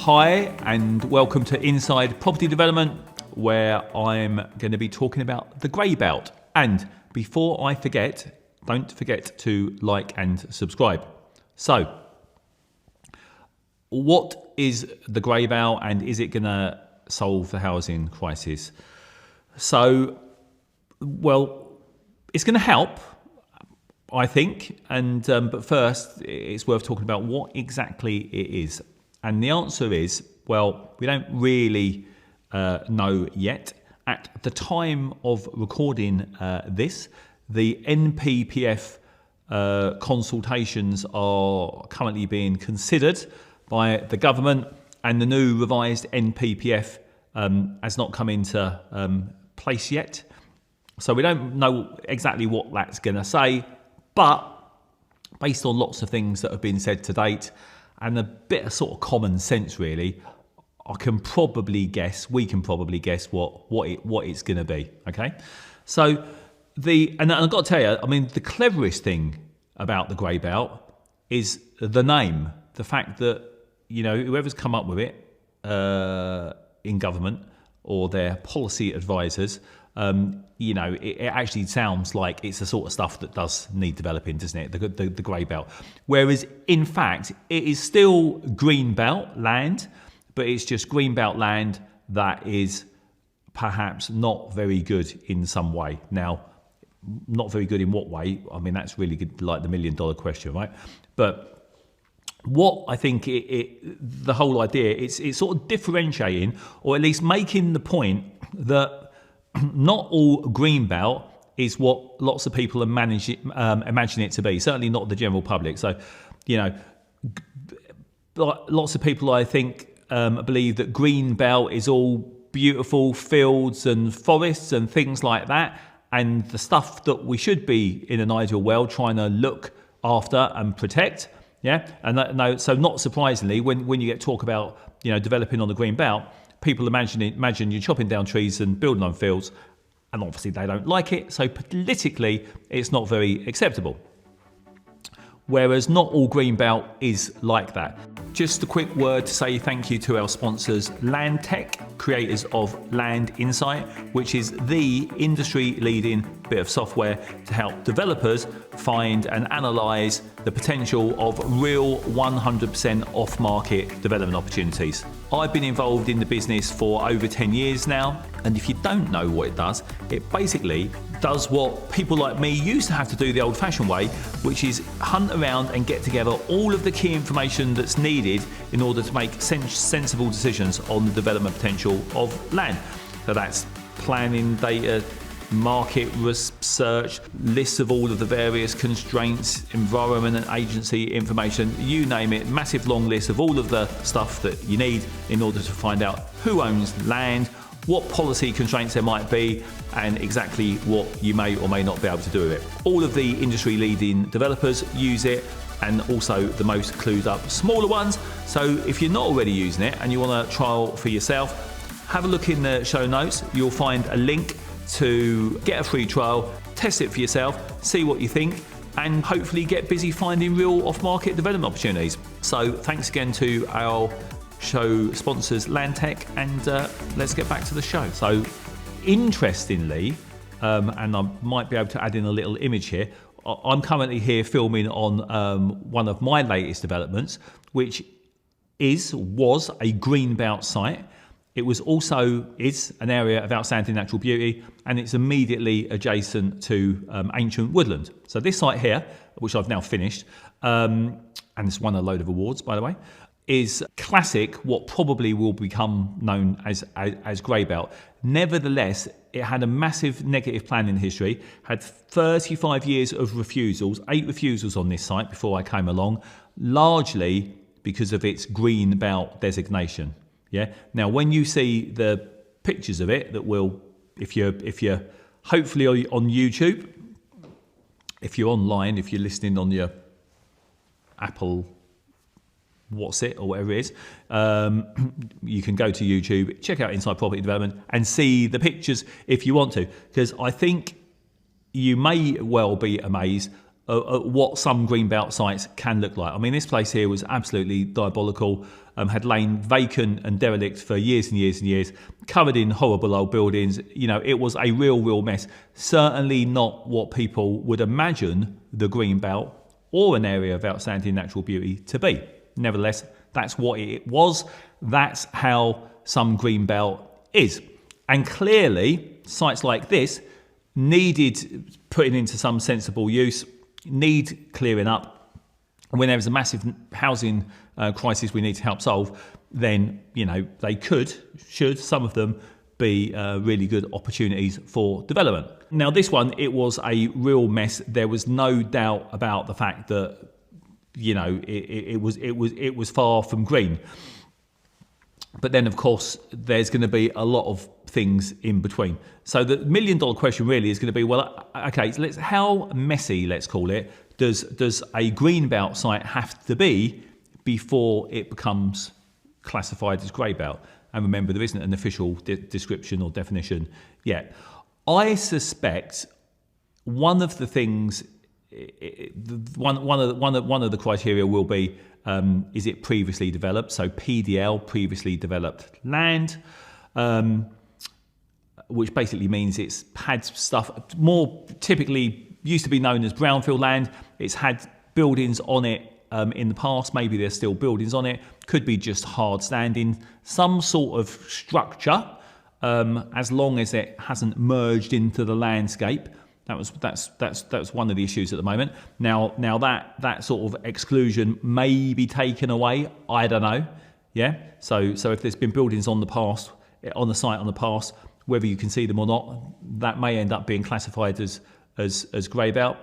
Hi and welcome to Inside Property Development, where I'm going to be talking about the grey belt. And before I forget, don't forget to like and subscribe. So, what is the grey belt and is it going to solve the housing crisis? So, well, it's going to help, I think. And but first, it's worth talking about what exactly it is. And the answer is, well, we don't really know yet. At the time of recording this, the NPPF consultations are currently being considered by the government, and the new revised NPPF has not come into place yet. So we don't know exactly what that's going to say, but based on lots of things that have been said to date, and a bit of sort of common sense, really, we can probably guess what it's going to be. Okay, so and I've got to tell you, I mean, the cleverest thing about the grey belt is the name, the fact that whoever's come up with it in government or their policy advisors, it actually sounds like it's the sort of stuff that does need developing, doesn't it? The grey belt. Whereas, in fact, it is still green belt land, but it's just green belt land that is perhaps not very good in some way. Now, not very good in what way? I mean, that's really good, like the $1 million question, right? But what I think the whole idea, it's sort of differentiating, or at least making the point that not all green belt is what lots of people imagine it to be. Certainly not the general public. So, lots of people, I think, believe that green belt is all beautiful fields and forests and things like that, and the stuff that we should be, in an ideal world, trying to look after and protect. Yeah, and so not surprisingly, when you get talk about developing on the green belt, people imagine you're chopping down trees and building on fields, and obviously they don't like it. So politically, it's not very acceptable. Whereas not all green belt is like that. Just a quick word to say thank you to our sponsors, LandTech, creators of Land Insight, which is the industry-leading bit of software to help developers find and analyse the potential of real 100% off-market development opportunities. I've been involved in the business for over 10 years now, and if you don't know what it basically does what people like me used to have to do the old-fashioned way, which is hunt around and get together all of the key information that's needed in order to make sensible decisions on the development potential of land. So that's planning data, market research, lists of all of the various constraints, environment and agency information, you name it, massive long list of all of the stuff that you need in order to find out who owns land, what policy constraints there might be, and exactly what you may or may not be able to do with it. All of the industry leading developers use it, and also the most clued up smaller ones. So if you're not already using it and you want to trial for yourself, have a look in the show notes. You'll find a link to get a free trial, test it for yourself, see what you think, and hopefully get busy finding real off-market development opportunities. So thanks again to our show sponsors, LandTech, and let's get back to the show. So interestingly, and I might be able to add in a little image here, I'm currently here filming on one of my latest developments, which was a greenbelt site. It is an area of outstanding natural beauty, and it's immediately adjacent to ancient woodland. So this site here, which I've now finished, and it's won a load of awards, by the way, is classic, what probably will become known as grey belt. Nevertheless, it had a massive negative planning history, had 35 years of refusals, 8 refusals on this site before I came along, largely because of its green belt designation. Yeah. Now, when you see the pictures of it, that will, if you're hopefully on YouTube, if you're online, if you're listening on your Apple what's it or whatever it is, you can go to YouTube, check out Inside Property Development and see the pictures if you want to, because I think you may well be amazed what some greenbelt sites can look like. I mean, this place here was absolutely diabolical, had lain vacant and derelict for years and years and years, covered in horrible old buildings. You know, it was a real mess. Certainly not what people would imagine the greenbelt or an area of outstanding natural beauty to be. Nevertheless, that's what it was. That's how some greenbelt is. And clearly, sites like this needed putting into some sensible use, need clearing up. When there is a massive housing crisis we need to help solve, then, you know, they should, some of them, be really good opportunities for development. Now, this one, it was a real mess. There was no doubt about the fact that, you know, it was far from green. But then, of course, there's going to be a lot of things in between. So the $1 million question really is going to be, well, okay, so how messy, let's call it, does a greenbelt site have to be before it becomes classified as greybelt? And remember, there isn't an official description or definition yet. I suspect one of the things, one of the criteria will be, is it previously developed? So PDL, previously developed land, which basically means it's had stuff, more typically used to be known as brownfield land. It's had buildings on it in the past. Maybe there's still buildings on it. Could be just hard standing, some sort of structure, as long as it hasn't merged into the landscape. That's one of the issues at the moment. Now that sort of exclusion may be taken away. I don't know. Yeah. So if there's been buildings on the site in the past, whether you can see them or not, that may end up being classified as greybelt.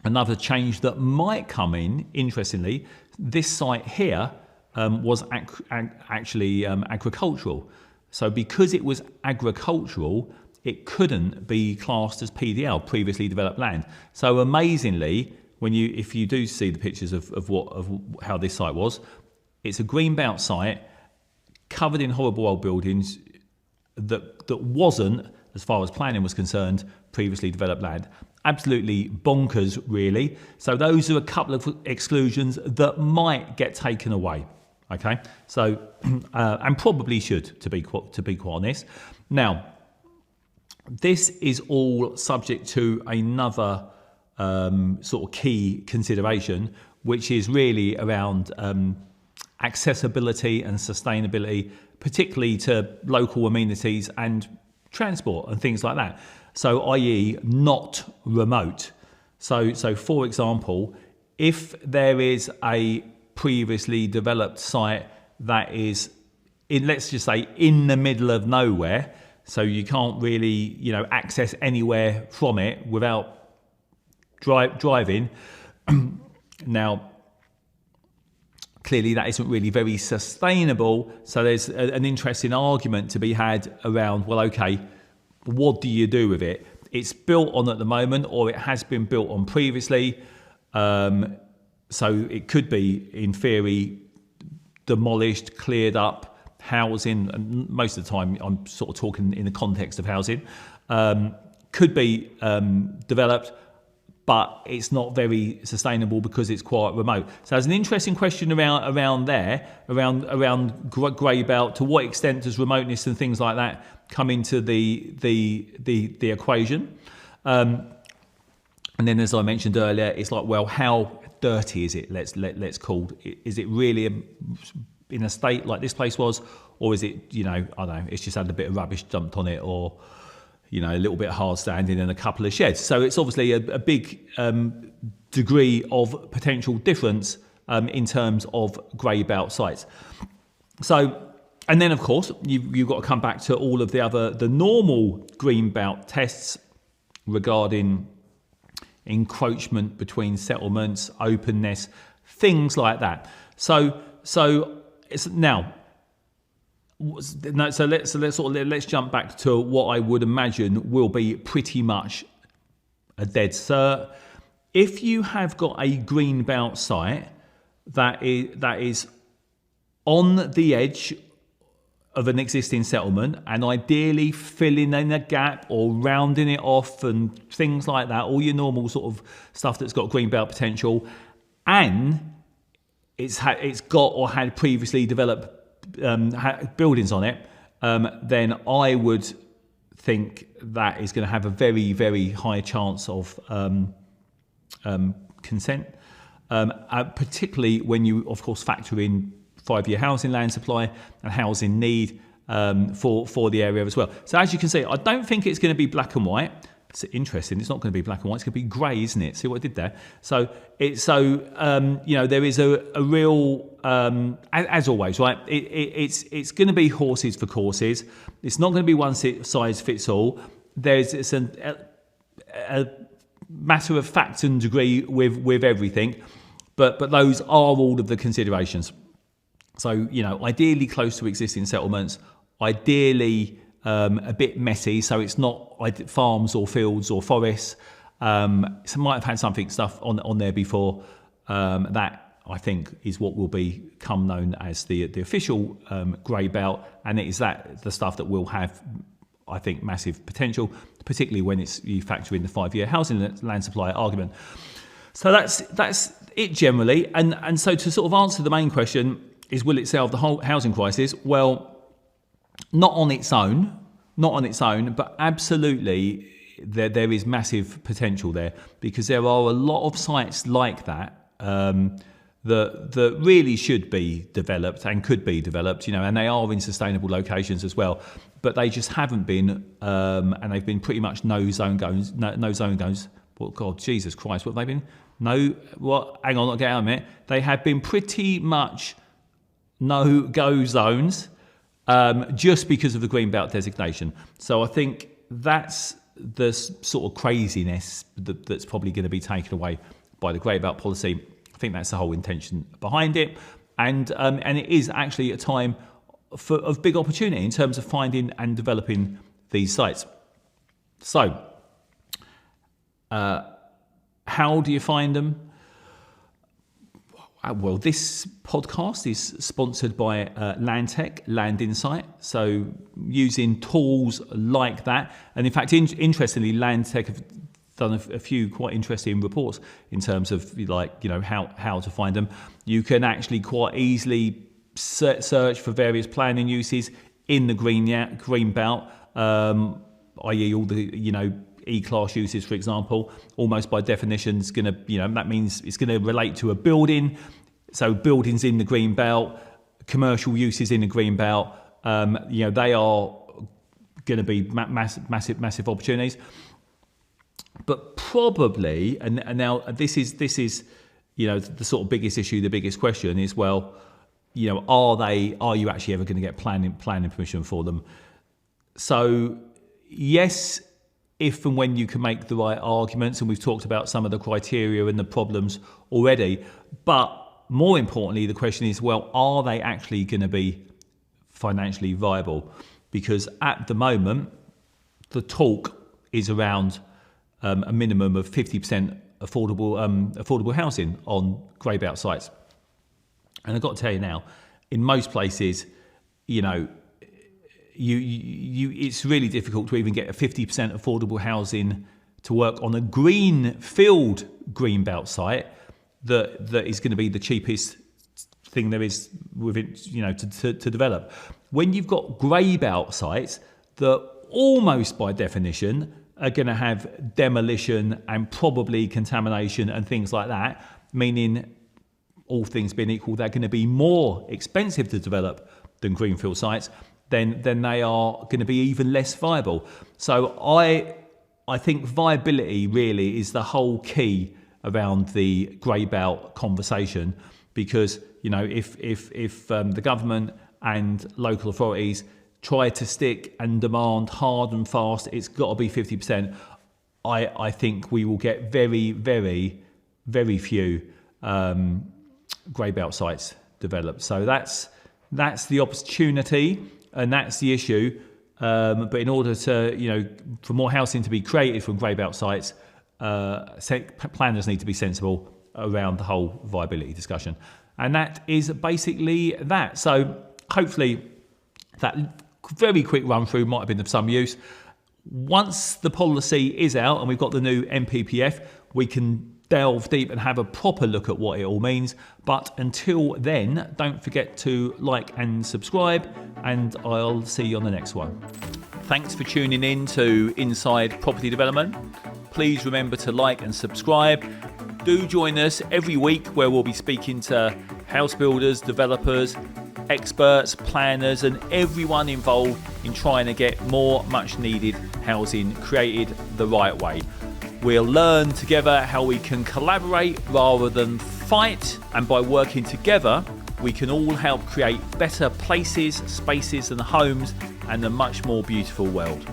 Another change that might come in, interestingly, this site here was actually agricultural. So because it was agricultural, it couldn't be classed as PDL, previously developed land. So amazingly, if you do see the pictures of how this site was, it's a greenbelt site covered in horrible old buildings that wasn't, as far as planning was concerned, previously developed land. Absolutely bonkers, really. So those are a couple of exclusions that might get taken away. Okay, so and probably should, to be quite honest. Now, this is all subject to another sort of key consideration, which is really around accessibility and sustainability, particularly to local amenities and transport and things like that. So, i.e., not remote. So for example, if there is a previously developed site that is let's just say in the middle of nowhere, so you can't really, you know, access anywhere from it without driving. Now, clearly that isn't really very sustainable. So there's an interesting argument to be had around, well, okay, what do you do with it? It's built on at the moment, or it has been built on previously. So it could be, in theory, demolished, cleared up, housing, and most of the time I'm sort of talking in the context of housing, could be developed, but it's not very sustainable because it's quite remote. So there's an interesting question around grey belt. To what extent does remoteness and things like that come into the equation? And then, as I mentioned earlier, it's like, well, how dirty is it? Let's call. Is it really in a state like this place was, or is it, you know, I don't know, it's just had a bit of rubbish dumped on it, or, you know, a little bit of hard standing and a couple of sheds. So it's obviously a big degree of potential difference in terms of grey belt sites. So, and then of course you've got to come back to all of the normal green belt tests regarding encroachment between settlements, openness, things like that. So it's now. So let's jump back to what I would imagine will be pretty much a dead cert. If you have got a green belt site that is on the edge of an existing settlement, and ideally filling in a gap or rounding it off and things like that, all your normal sort of stuff that's got greenbelt potential, and it's got or had previously developed buildings on it, then I would think that is going to have a very, very high chance of consent, particularly when you, of course, factor in 5-year housing land supply and housing need for the area as well. So as you can see, I don't think it's going to be black and white. It's interesting. It's not going to be black and white. It's going to be grey, isn't it? See what I did there? So there is a real, as always, right? It's going to be horses for courses. It's not going to be one size fits all. It's a matter of fact and degree with everything, but those are all of the considerations. So, ideally close to existing settlements, ideally a bit messy, so it's not farms or fields or forests. So might have had stuff on there before. That I think is what will become known as the official grey belt, and it is the stuff that will have, I think, massive potential, particularly when you factor in the 5-year housing land supply argument. So that's it generally, and so to sort of answer the main question is, will it solve the whole housing crisis? Well, not on its own, but absolutely there is massive potential there, because there are a lot of sites like that that really should be developed and could be developed, and they are in sustainable locations as well, but they just haven't been, and they've been pretty much no zone goes. Well, God, Jesus Christ, what have they been? Hang on, I'll get out of it. They have been pretty much no-go zones, just because of the greenbelt designation. So I think that's the sort of craziness that's probably going to be taken away by the greenbelt policy. I think that's the whole intention behind it, and it is actually a time of big opportunity in terms of finding and developing these sites. So, how do you find them? Well, this podcast is sponsored by LandTech, Land Insight. So using tools like that. And in fact, interestingly, LandTech have done a few quite interesting reports in terms of how to find them. You can actually quite easily search for various planning uses in the green belt, i.e. all the, E-class uses, for example, almost by definition is going to, that means it's going to relate to a building. So buildings in the green belt, commercial uses in the green belt, they are going to be massive opportunities. But probably, and now this is the sort of biggest issue, the biggest question is, well, are you actually ever going to get planning permission for them? So yes, if and when you can make the right arguments, and we've talked about some of the criteria and the problems already, but more importantly, the question is, well, are they actually going to be financially viable? Because at the moment, the talk is around a minimum of 50% affordable housing on grey belt sites. And I've got to tell you now, in most places, it's really difficult to even get a 50% affordable housing to work on a greenfield greenbelt site that is going to be the cheapest thing there is within, to develop. When you've got grey-belt sites that almost by definition are going to have demolition and probably contamination and things like that, meaning all things being equal, they're going to be more expensive to develop than greenfield sites, then they are going to be even less viable. So I think viability really is the whole key around the grey belt conversation, because if the government and local authorities try to stick and demand hard and fast, it's got to be 50%. I think we will get very, very, very few grey belt sites developed. So that's the opportunity and that's the issue. But in order to, for more housing to be created from grey belt sites, planners need to be sensible around the whole viability discussion. And that is basically that. So hopefully that very quick run through might have been of some use. Once the policy is out and we've got the new MPPF, we can delve deep and have a proper look at what it all means. But until then, don't forget to like and subscribe, and I'll see you on the next one. Thanks for tuning in to Inside Property Development. Please remember to like and subscribe. Do join us every week where we'll be speaking to house builders, developers, experts, planners, and everyone involved in trying to get more much needed housing created the right way. We'll learn together how we can collaborate rather than fight, and by working together we can all help create better places, spaces and homes and a much more beautiful world.